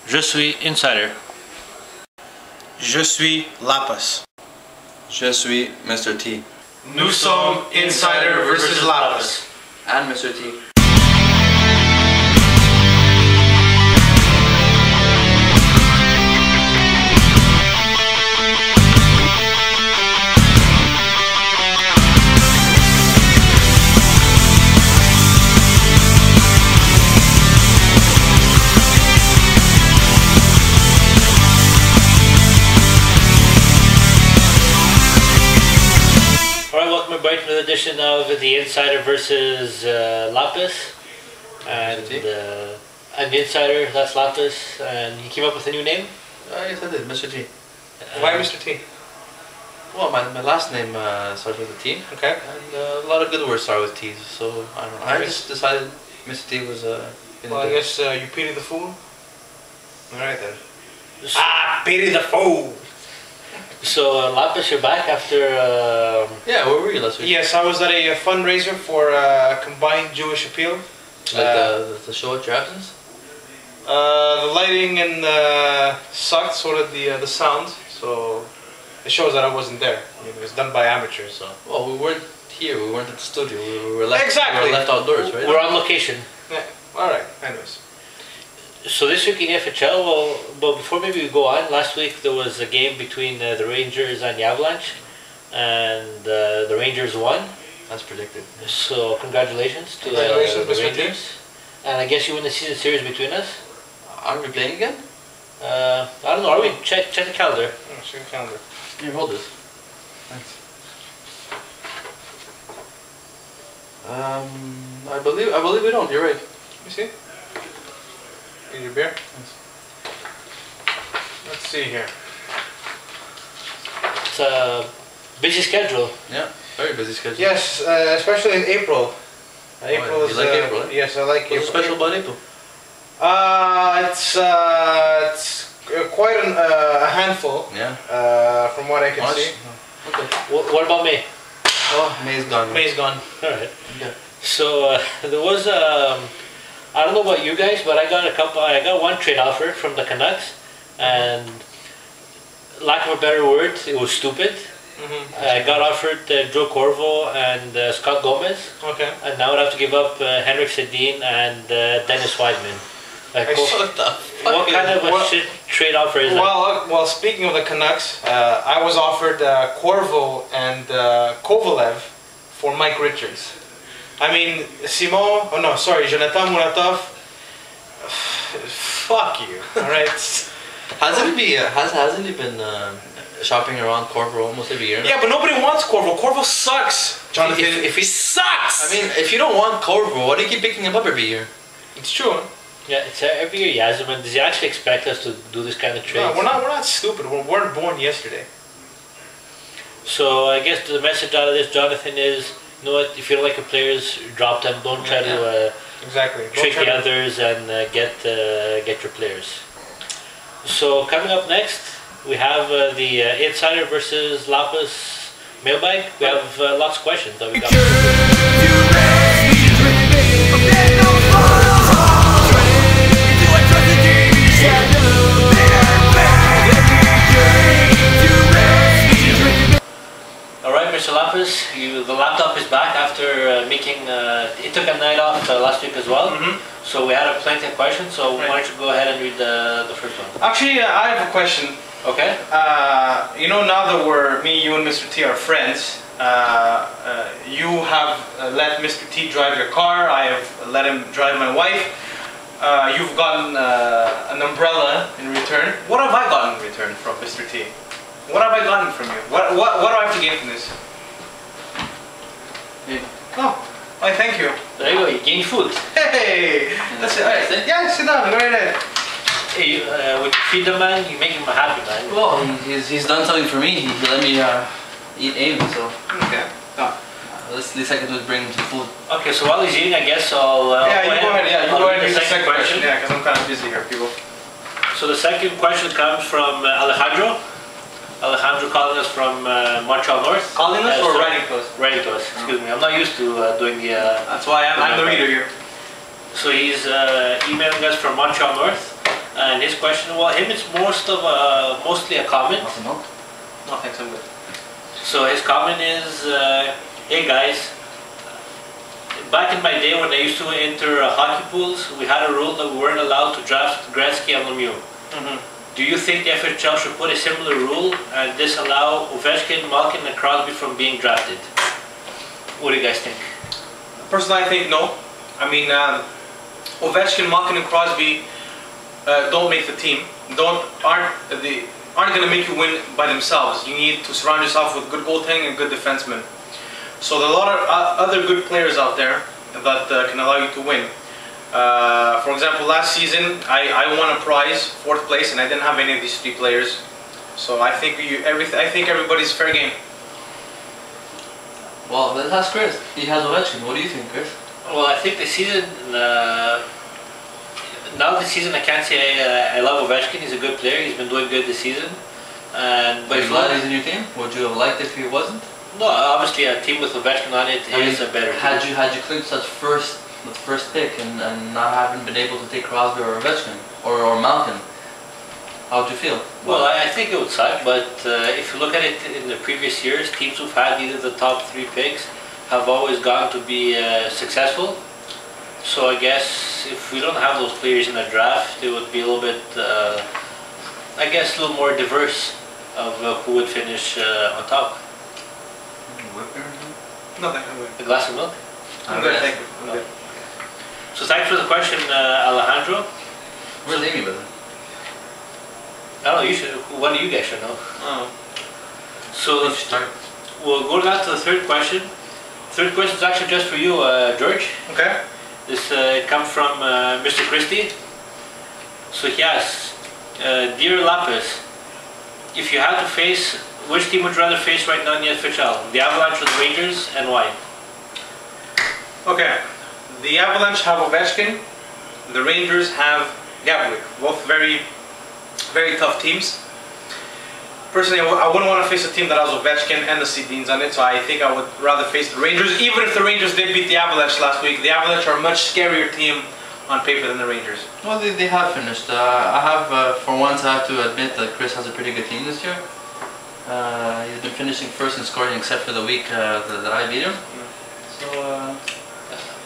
Je suis insider. Je suis Lappas. Je suis Mr. T. Nous sommes Insider versus Lappas. And Mr. T. Welcome everybody to another edition of the Insider versus Lappas, and I'm the Insider. That's Lappas, and you came up with a new name. Yes, I did, Mr. T. Why Mr. T? Well, my last name starts with a T. Okay. And a lot of good words start with T's, so I don't know. I just decided Mr. T was well, I guess you pity the fool. All right then. Pity the fool. So Lappas, you're back after. Yeah, where were you last week? Yes, I was at a fundraiser for Combined Jewish Appeal. Like the show at your absence? The lighting and sucked, so did the sound. So it shows that I wasn't there. I mean, it was done by amateurs. So. Well, we weren't here. We weren't at the studio. We were left. Exactly. We were left outdoors, right? We're on location. Yeah. All right. Anyways. So this week in FHL, well, before maybe we go on, last week there was a game between the Rangers and the Avalanche, and the Rangers won. As predicted. So congratulations to the Rangers. And I guess you win the season series between us. Are we playing again? I don't know. Are we? Check the calendar. Oh, check the calendar. Here, hold this. Thanks. I believe we don't. You're right. You see? Get your beer. Thanks. Let's see here. It's a busy schedule. Yeah, very busy schedule. Yes, especially in April. April is. You like April? Eh? Yes, I like April. What's special about April? It's quite a handful. Yeah. From what I can see. Okay. What about May? Oh, May's gone. May's gone. All right. Yeah. So there was I don't know about you guys, but I got one trade offer from the Canucks, and lack of a better word, it was stupid. I got offered Joe Corvo and Scott Gomez. Okay. And now I'd have to give up Henrik Sedin and Dennis Weidman. Like, what kind of a shit trade offer is that? Well, speaking of the Canucks, I was offered Corvo and Kovalev for Mike Richards. I mean, Jonathan Muratov. Fuck you. All right. Hasn't he been shopping around Corvo almost every year? Yeah, but nobody wants Corvo. Corvo sucks, Jonathan. If he sucks. I mean, if you don't want Corvo, why do you keep picking him up every year? It's true. Huh? Yeah, it's every year. Yasmin, does he actually expect us to do this kind of trade? No, we're not stupid. We weren't born yesterday. So I guess the message out of this, Jonathan, is, you know what? If you don't like your players, drop them. Don't try to trick the others and get your players. So coming up next, we have the Insider versus Lappas mailbag. We have lots of questions that we got. Alright, Mr. Lappas, the laptop is back after making, it took a night off last week as well. So we had plenty of questions, so why don't you go ahead and read the first one. Actually, I have a question. Okay. You know, now that me, you and Mr. T are friends, you have let Mr. T drive your car, I have let him drive my wife. You've gotten an umbrella in return. What have I gotten in return from Mr. T? What have I gotten from you? What do I have to gain from this? Oh, why thank you. There you go, you gained food. Hey! That's it. Right. Yeah, sit down, go right ahead. Hey, when you feed the man, you make him happy, man. Well, he's done something for me. He let me eat Amy, so. Okay. Oh. At least I can do is bring him some food. Okay, so while he's eating, I guess I'll. Yeah, you go ahead. Yeah, you go ahead and read the second question. Yeah, because I'm kind of busy here, people. So the second question comes from Alejandro. Alejandro calling us from Montreal North. Calling us or writing to us? Writing to us, excuse me. I'm not used to doing the... That's why I'm the reader here. So he's emailing us from Montreal North. And his question, well, him it's mostly a comment. No, thanks, I'm good. So his comment is, hey guys, back in my day when I used to enter hockey pools, we had a rule that we weren't allowed to draft Gretzky and Lemieux. Do you think the FHL should put a similar rule and disallow Ovechkin, Malkin and Crosby from being drafted? What do you guys think? Personally, I think no. I mean, Ovechkin, Malkin and Crosby don't make the team. Aren't going to make you win by themselves. You need to surround yourself with good goaltending and good defensemen. So there are a lot of other good players out there that can allow you to win. For example, last season I won a prize, 4th place, and I didn't have any of these 3 players. So I think everybody's fair game. Well, let's ask Chris. He has Ovechkin. What do you think, Chris? Well, I think the season. Now this season, I can't say I love Ovechkin. He's a good player. He's been doing good this season. But are you glad he's in your team? Would you have liked it if he wasn't? No, obviously a team with Ovechkin on it is a better team. Had you clinched that first pick and not having been able to take Crosby or Ovechkin or Malkin, how would you feel? Well, I think it would suck, but if you look at it in the previous years, teams who've had either the top 3 picks have always gone to be successful. So I guess if we don't have those players in the draft, it would be a little bit, I guess, a little more diverse of who would finish on top. No, thank you. A glass of milk? I'm good, thank you. I'm good. So thanks for the question, Alejandro. Where's Amy, brother? I don't know, you should, one of you guys should know. Oh. So we'll go down to the 3rd question. 3rd question is actually just for you, George. Okay. This comes from Mr. Christie. So he asks, Dear Lappas, if you had to face, which team would you rather face right now in the FHL? The Avalanche or the Rangers, and why? Okay. The Avalanche have Ovechkin. The Rangers have Gaborik. Both very, very tough teams. Personally, I wouldn't want to face a team that has Ovechkin and the Sedins on it, so I think I would rather face the Rangers. Even if the Rangers did beat the Avalanche last week, the Avalanche are a much scarier team on paper than the Rangers. Well, they have finished. I have, for once, I have to admit that Chris has a pretty good team this year. He's been finishing 1st in scoring except for the week that I beat him. So,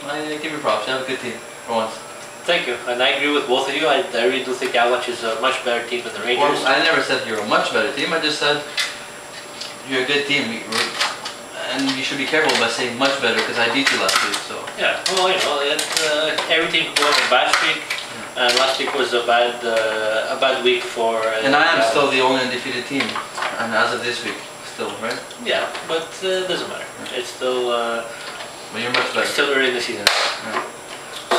I give you props. You have a good team, for once. Thank you, and I agree with both of you. I really do think Avalanche is a much better team than the Rangers. Well, I never said you're a much better team. I just said you're a good team, and you should be careful by saying much better because I beat you last week. So yeah, well, you know, everything was a bad streak, and last week was a bad week for. And I am still the only undefeated team, and as of this week, still, right? Yeah, but it doesn't matter. It's still. But you're much better. It's still early in the season. Yeah.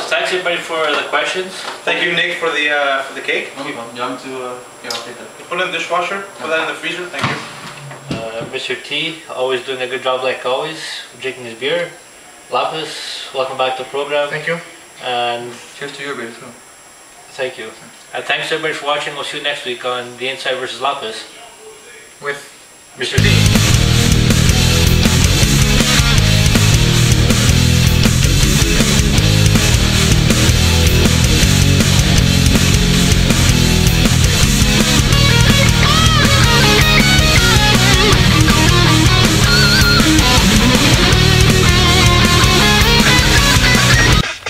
Thanks everybody for the questions. Thank you, Nick, for the cake. No problem. You want me to? Yeah, I'll take that. You put it in the dishwasher. Put that in the freezer. Thank you. Mr. T, always doing a good job like always, drinking his beer. Lappas, welcome back to the program. Thank you. And cheers to your beer too. Thank you. And thanks everybody for watching. We'll see you next week on The Inside vs. Lappas with Mr. T.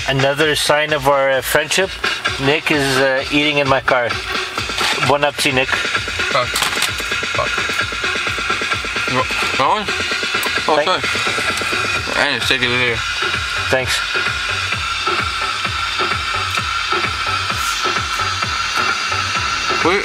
Another sign of our friendship, Nick is eating in my car. Bon appetit, Nick. Fuck. Going? Oh, sorry. I just take it here. Thanks. Where?